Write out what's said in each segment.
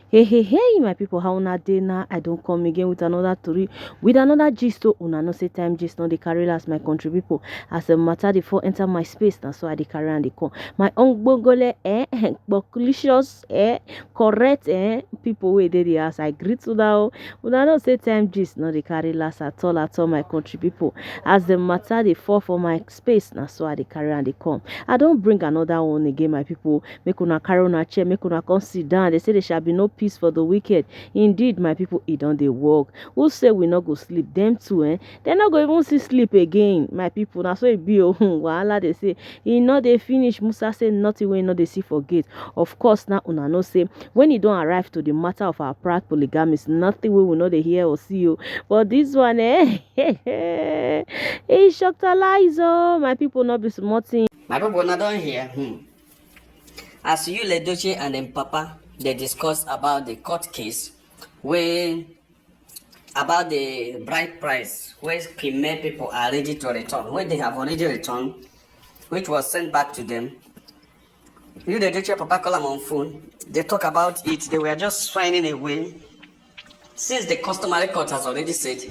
Hey, my people, how una dey now? I don't come again with another story, with another gist. So una no say time gist, no dey carry last my country people. As a matter dey for enter my space, now so I dey carry and dey come. My ungbongole, bucklicious, correct, people wey dey the house. I greet you now. Una no say time gist, no dey carry last at all, my country people. As the matter dey fall for my space, now so I dey carry and dey come. I don't bring another one again, my people. Make una carry una chair, make una come sit down. They say there shall be no peace for the wicked. Indeed, my people, it don't they work. Who say we not go sleep? Them too, They not go even see sleep again, my people. Now so it be wahala. They say he not they finish. Musa say nothing we not they see for gate. Of course, now una no say when you don't arrive to the matter of our proud polygamist, nothing we will not they hear or see you. But this one, he shocked a lies, oh my people, not be smarting. My people not done here. As you Edochie and then Papa, they discuss about the court case where about the bride price where female people are ready to return, where they have already returned, which was sent back to them. You Edochie Papa call them on phone. They talk about it. They were just finding a way. Since the customary court has already said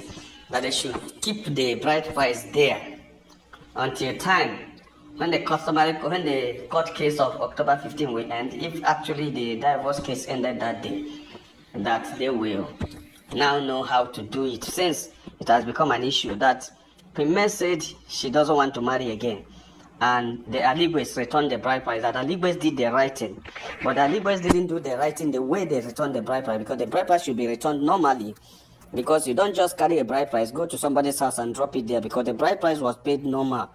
that they should keep the bride price there until time when the court case of October 15 will end, if actually the divorce case ended that day, that they will now know how to do it, since it has become an issue that Premier said she doesn't want to marry again, and the Aligwes returned the bride price. That Aligwes did the writing, but the Aligwes didn't do the writing the way they returned the bride price, because the bride price should be returned normally. Because you don't just carry a bride price, go to somebody's house and drop it there, because the bride price was paid normal.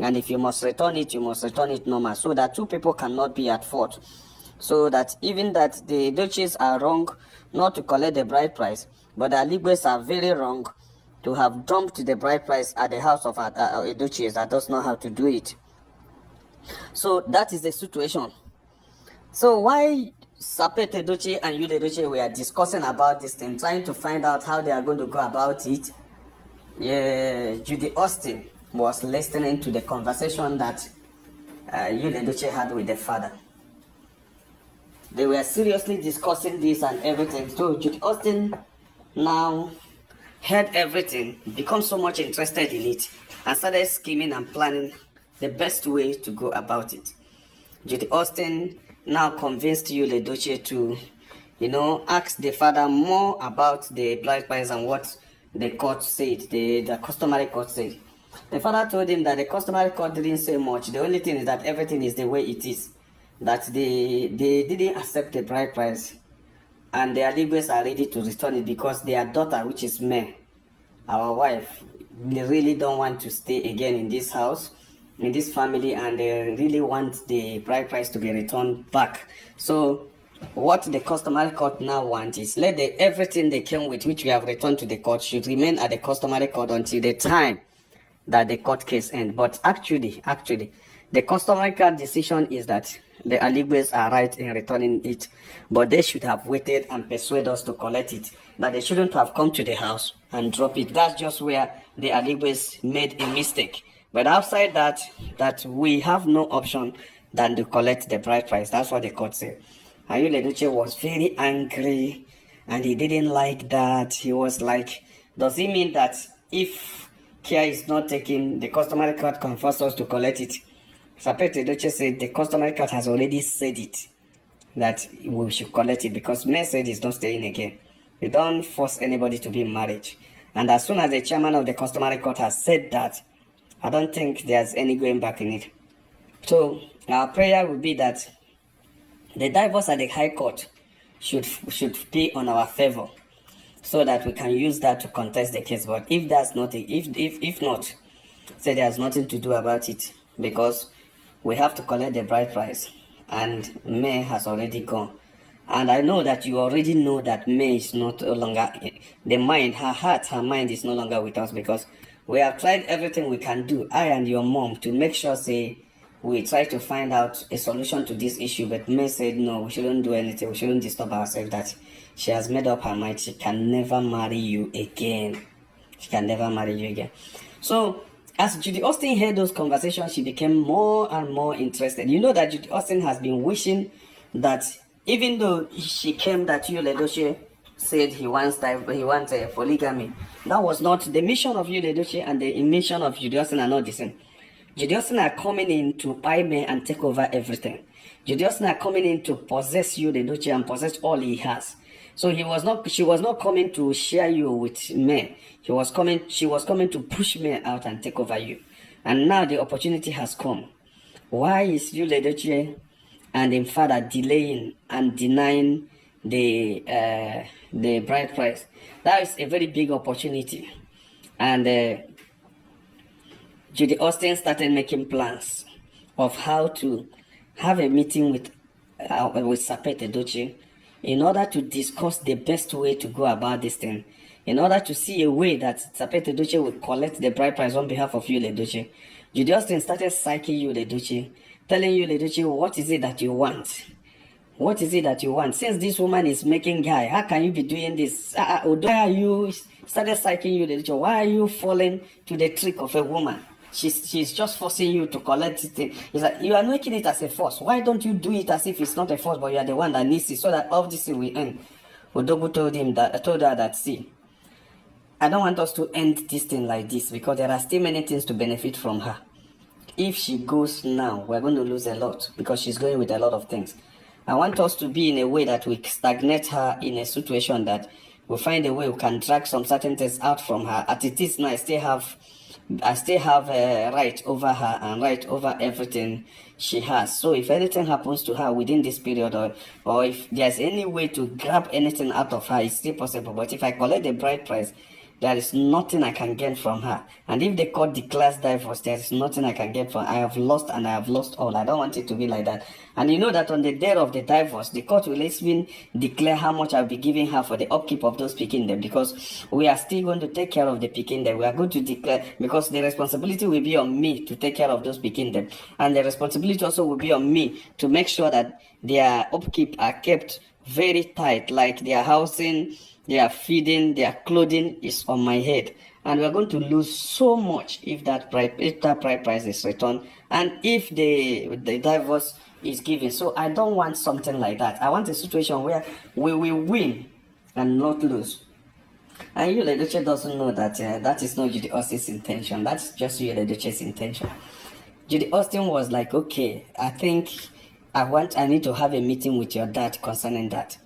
And if you must return it, you must return it normal, so that two people cannot be at fault. So that even that the Edochies are wrong not to collect the bride price, but the Aligwes are very wrong to have dumped the bride price at the house of Edochies that does not have to do it. So that is the situation. So why Secert Edochie and Judy Edochie were discussing about this thing, trying to find out how they are going to go about it, Judy Austin was listening to the conversation that Judy Edochie had with the father. They were seriously discussing this and everything. So Judy Austin now heard everything, become so much interested in it, and started scheming and planning the best way to go about it. Judy Austin now convinced Judy Edochie to, ask the father more about the bride price and what the court said, the customary court said. The father told him that the customary court didn't say much. The only thing is that everything is the way it is. That they didn't accept the bride price. And the Aligwes are ready to return it because their daughter, which is May, our wife, they really don't want to stay again in this house, in this family, and they really want the bride price to be returned back. So what the customary court now wants is let everything they came with, which we have returned to the court, should remain at the customary court until the time that the court case ends. But actually, the customary court decision is that the Aligwes are right in returning it, but they should have waited and persuade us to collect it. That they shouldn't have come to the house and drop it. That's just where the Aligwes made a mistake. But outside that we have no option than to collect the bride price. That's what the court said. And Edochie was very angry, and he didn't like that. He was like, does it mean that if care is not taken, the customary court can force us to collect it? Secert Edochie said the customary court has already said it, that we should collect it, because men said it's not staying again. You don't force anybody to be in marriage. And as soon as the chairman of the customary court has said that, I don't think there's any going back in it. So our prayer would be that the divorce at the high court should be on our favor, so that we can use that to contest the case. But if that's not if not, say there's nothing to do about it, because we have to collect the bride price, and May has already gone. And I know that you already know that May is not longer the mind, her mind is no longer with us, because we have tried everything we can do, I and your mom, to make sure say we try to find out a solution to this issue. But May said no, we shouldn't do anything, we shouldn't disturb ourselves, that she has made up her mind she can never marry you again. She can never marry you again. So as Judy Austin heard those conversations, she became more and more interested. You know that Judy Austin has been wishing that even though she came that Edochie said he wants polygamy, that was not the mission of Edochie, and the mission of Judy Austin are not the same. Judy Austin are coming in to buy men and take over everything. Judy Austin are coming in to possess Edochie and possess all he has. So she was not coming to share you with men. She was coming to push men out and take over you. And now the opportunity has come. Why is Edochie and in father delaying and denying the bride price? That is a very big opportunity. And Judy Austin started making plans of how to have a meeting with Secert Edochie in order to discuss the best way to go about this thing, in order to see a way that Secert Edochie will collect the bride price on behalf of Edochie. Judy Austin started psyching Edochie, telling Edochie, what is it that you want? What is it that you want? Since this woman is making guy, how can you be doing this? Why are you started psyching Edochie? Why are you falling to the trick of a woman? She's just forcing you to collect it. It's like you are making it as a force. Why don't you do it as if it's not a force, but you are the one that needs it, so that all this will end? Odogu told her that, see, I don't want us to end this thing like this, because there are still many things to benefit from her. If she goes now, we're going to lose a lot, because she's going with a lot of things. I want us to be in a way that we stagnate her in a situation that we find a way we can drag some certain things out from her. As it is now, I still have a right over her and right over everything she has. So if anything happens to her within this period, or if there's any way to grab anything out of her, it's still possible. But if I collect the bride price, there is nothing I can get from her. And if the court declares divorce, there is nothing I can get from her. I have lost, and I have lost all. I don't want it to be like that. And you know that on the day of the divorce, the court will even declare how much I'll be giving her for the upkeep of those picking them, because we are still going to take care of the picking them. We are going to declare, because the responsibility will be on me to take care of those picking them. And the responsibility also will be on me to make sure that their upkeep are kept very tight, like their housing, their feeding, their clothing is on my head. And we're going to lose so much if that bride price is returned, and if the divorce is given. So I don't want something like that. I want a situation where we will win and not lose. And Edochie doesn't know that that is not Judy Austin's intention. That's just Edochie's intention. Judy Austin was like, okay, I think I need to have a meeting with your dad concerning that.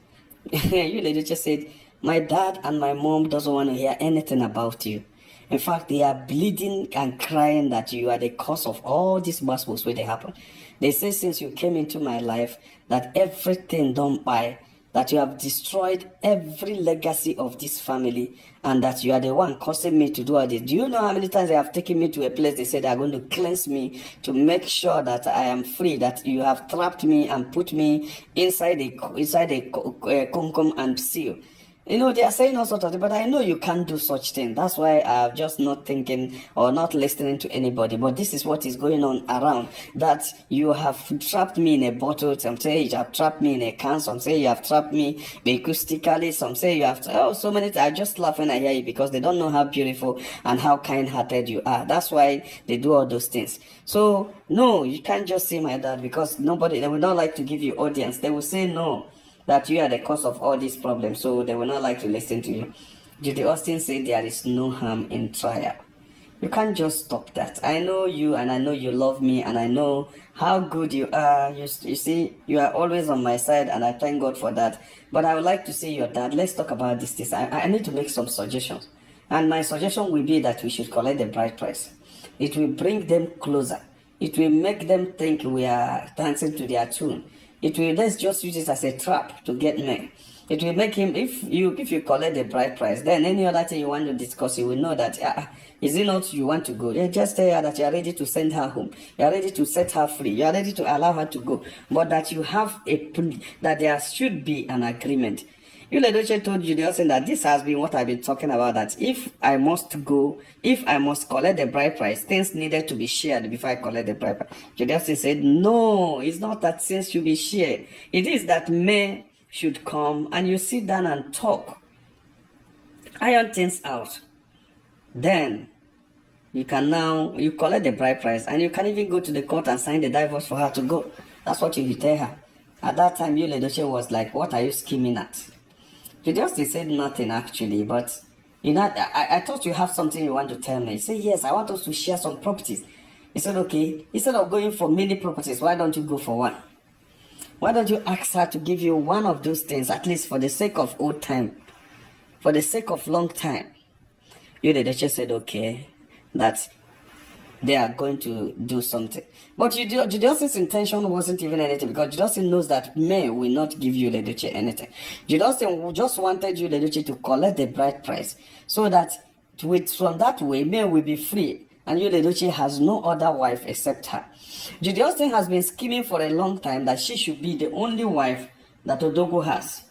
Edochie said, my dad and my mom doesn't want to hear anything about you. In fact, they are bleeding and crying that you are the cause of all these gospels where they happen. They say since you came into my life that everything done by, that you have destroyed every legacy of this family, and that you are the one causing me to do all this. Do you know how many times they have taken me to a place they said they are going to cleanse me to make sure that I am free, that you have trapped me and put me inside a cum and seal. You know, they are saying all sorts of things, but I know you can't do such things. That's why I'm just not thinking or not listening to anybody. But this is what is going on around, that you have trapped me in a bottle. Some say you have trapped me in a can. Some say you have trapped me acoustically. Some say you have, so many things. I just laugh when I hear you, because they don't know how beautiful and how kind-hearted you are. That's why they do all those things. So, no, you can't just say my dad, because they will not like to give you audience. They will say no, that you are the cause of all these problems, so they will not like to listen to you. Judy Austin said there is no harm in trial. You can't just stop that. I know you, and I know you love me, and I know how good you are. You see, you are always on my side, and I thank God for that. But I would like to say, your dad, let's talk about this. I need to make some suggestions. And my suggestion will be that we should collect the bride price. It will bring them closer. It will make them think we are dancing to their tune. Let's just use it as a trap to get men. It will make him, if you collect the bride price, then any other thing you want to discuss, you will know that, is it not you want to go? Yeah, just tell her that you are ready to send her home. You are ready to set her free. You are ready to allow her to go. But that you have that there should be an agreement. Edochie told Judy Austin that this has been what I've been talking about, that if I must collect the bride price, things needed to be shared before I collect the bride price. Judy Austin said, no, it's not that things should be shared. It is that men should come and you sit down and talk, iron things out. Then you collect the bride price, and you can even go to the court and sign the divorce for her to go. That's what you tell her. At that time, Yul Edochie was like, what are you scheming at? Judy Austin said nothing actually, but you know, I thought you have something you want to tell me. He said, yes, I want us to share some properties. He said, okay, instead of going for many properties, why don't you go for one? Why don't you ask her to give you one of those things, at least for the sake of old time, for the sake of long time? Yul Edochie said, okay, that they are going to do something. But Judy Austin's intention wasn't even anything, because Judy Austin knows that men will not give Yul Edochie anything. Judy Austin just wanted Yul Edochie to collect the bride price, so that from that way, men will be free, and Yul Edochie has no other wife except her. Judy Austin has been scheming for a long time that she should be the only wife that Odogo has.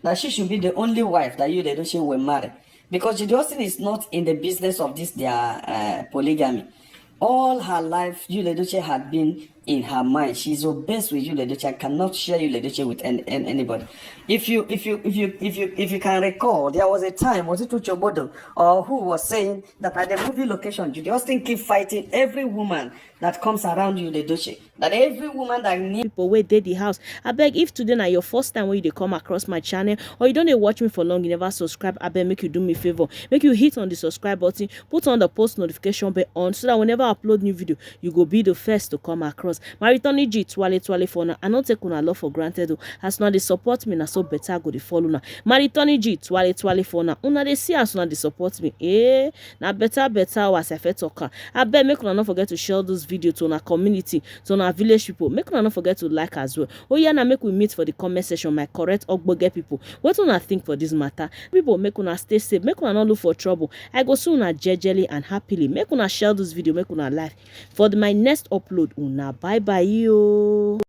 That she should be the only wife that Yul Edochie will marry. Because Judy Austin is not in the business of this their polygamy. All her life, Yul Edochie had been in her mind. She's obsessed with Yul Edochie. I cannot share Yul Edochie with anybody. If you can recall, there was a time, was it Uchobodo, or who was saying that at the movie location, Judy Austin keep fighting every woman that comes around Yul Edochie. That every woman that needs people wey dey the house, abeg, if today na your first time when you dey come across my channel, or you don't dey watch me for long, you never subscribe, abeg make you do me favor, make you hit on the subscribe button, put on the post notification bell on, so that whenever I upload new video, you go be the first to come across. My returning G twale for now. I don't take una love for granted though. As una dey support me, na so better go dey follow na. My returning G twale for now. Una dey see as una dey support me. Na better as I fit talk. Abeg make una not forget to share this video to una community, to una village people. Make una not forget to like as well. Oh yeah, now make we meet for the comment section, my correct ogbonge people. What una think for this matter? People, make una stay safe, make una not look for trouble. I go soon una jejely and happily. Make una share this video, make una like. For my next upload, una bye bye yo.